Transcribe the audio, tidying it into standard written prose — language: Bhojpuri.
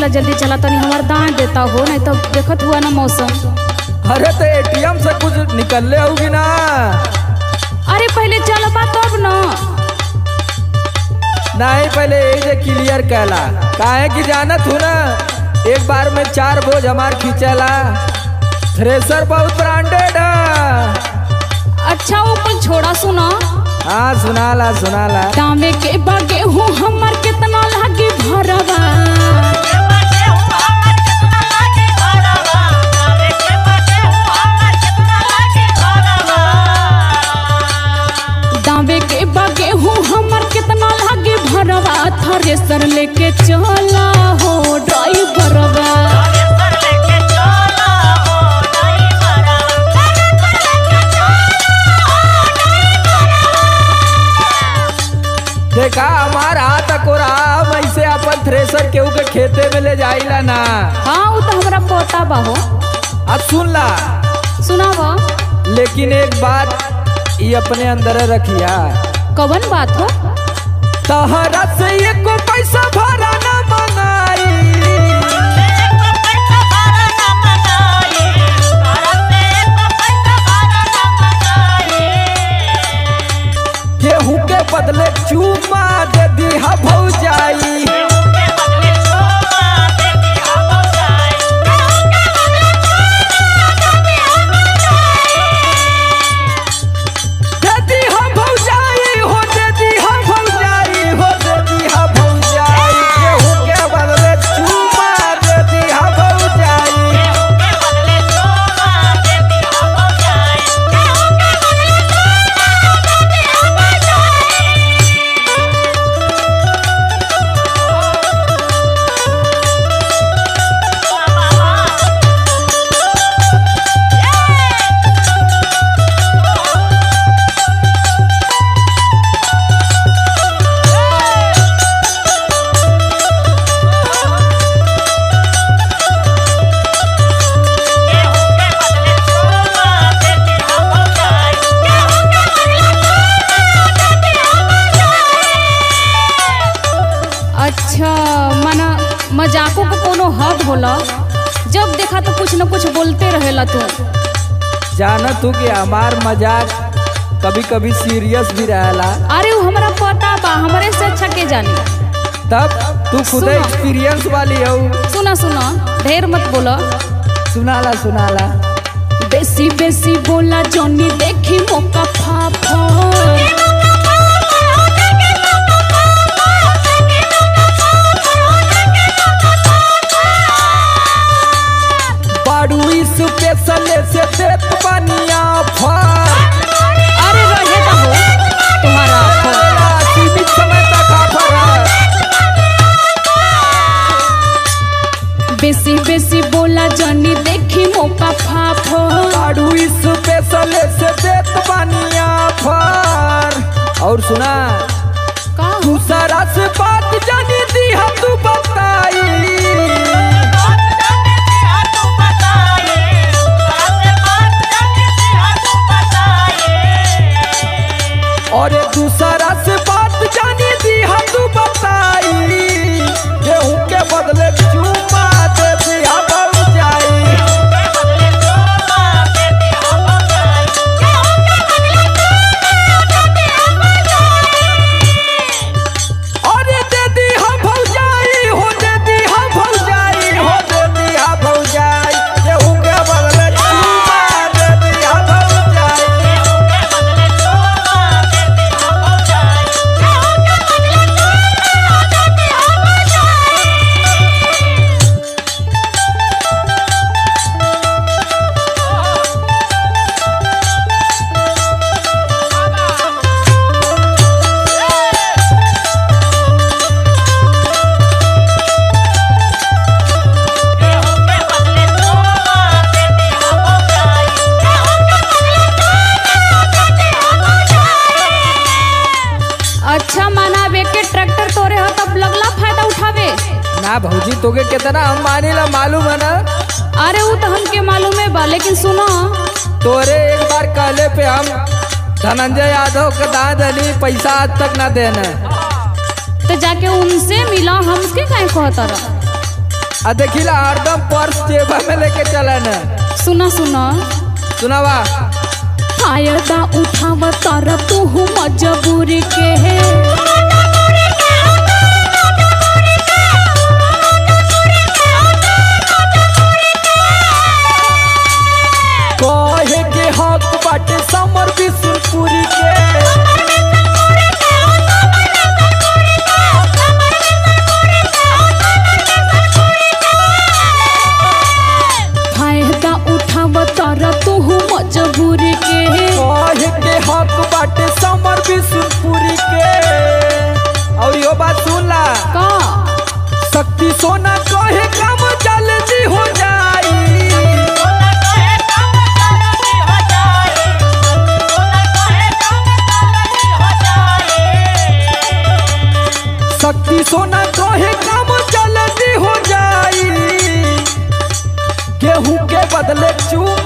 जल्दी चला, तनी हमार दान देता हो, नहीं तो देखत हुआ ना मौसम। अरे तो एटीएम से कुछ निकलले होगी ना। अरे पहले चलबा तब न। नहीं पहले ये क्लियर कहला, काहे की जानत हूँ ना, एक बार में 4 बोझ हमार खींचेला। थ्रेसर बहुत ब्रांडेड है। अच्छा वो कुछ छोड़ा सुना। हाँ सुनाला सुनाला। दामे के बागे हूँ हमर कितना लागी भरवा, दामे के बागे हूँ हमर कितना लागी भरवा, थ्रेसर लेके चला हो ड्राइवरवा। देखा हमार हाथ कोराम ऐसे अपन थ्रेसर केहू के खेते में ले जाइला ना। हाँ वो तो हमारा पोता बा हो। अब सुन ला। सुनावा। लेकिन एक बात ये अपने अंदर रखिया। कवन बात हो? तहरा से एको पैसा भरा ना मंगाई, गेहूं के बदले चूमा दे दिहा भौजाई। अच्छा मना मजाकों को कोनो हद होला, जब देखा तो कुछ न कुछ बोलते रहेला तू। जाना तू कि हमार मजाक कभी कभी सीरियस भी रहेला। अरे वो हमारा पता बा, हमारे से अच्छा के जानी। तब तू खुद एक्सपीरियंस वाली हो। सुना सुना, ढेर मत बोला। सुनाला सुनाला। बेसी बेसी बोला जॉनी, देखी मौका फाफा। स्पेशल से देत बनिया फल। अरे रहे ना हो तुम्हारा सीमित समय तक ऑफर है। बेसी बेसी बोला जानी, देखी मौका फाफो। बाड़ू स्पेशल से देत बनिया फल। और सुना दूसरा से बात जानी दी हम तू बताई, और दूसरा से बात जानी दी हम तू बताई, गेहूं के बदले चूमा दे दिया भौजाई। और दे दी हम भौजाई हो, दे दी हम भौजाई हो, दे दी हम भौजाई, गेहूं के बदले चूमा दे दिया भौजाई। अच्छा मनावे के ट्रैक्टर तोरे हो तब लगला फायदा उठावे ना भौजी तोके कितना हम मानेला मालूम है ना। अरे वो तो हमके मालूम है बा, लेकिन सुनो तोरे एक बार कहले पे हम धनंजय यादव के दाद अली पैसा आज तक ना देना। तो जाके उनसे मिला, हमके काहे कहता रहा। आ देखिला हरदम पर्स जेबा में लेके चला न। सुना सुना सुनावा। फायदा उठाव तारा तू मजबूरी के कहे के हक बाटे समर बिशुनपुरी के। फायदा उठाव तारा तू मजबूरी के कहे के हक बाटे समर बिशुनपुरी के। और यो बात सुन ला का शक्ति सोना कहे काम जल्दी हो जाई। शक्ति सोना कहे काम जल्दी हो जाई। गेहूं के बदले चूमा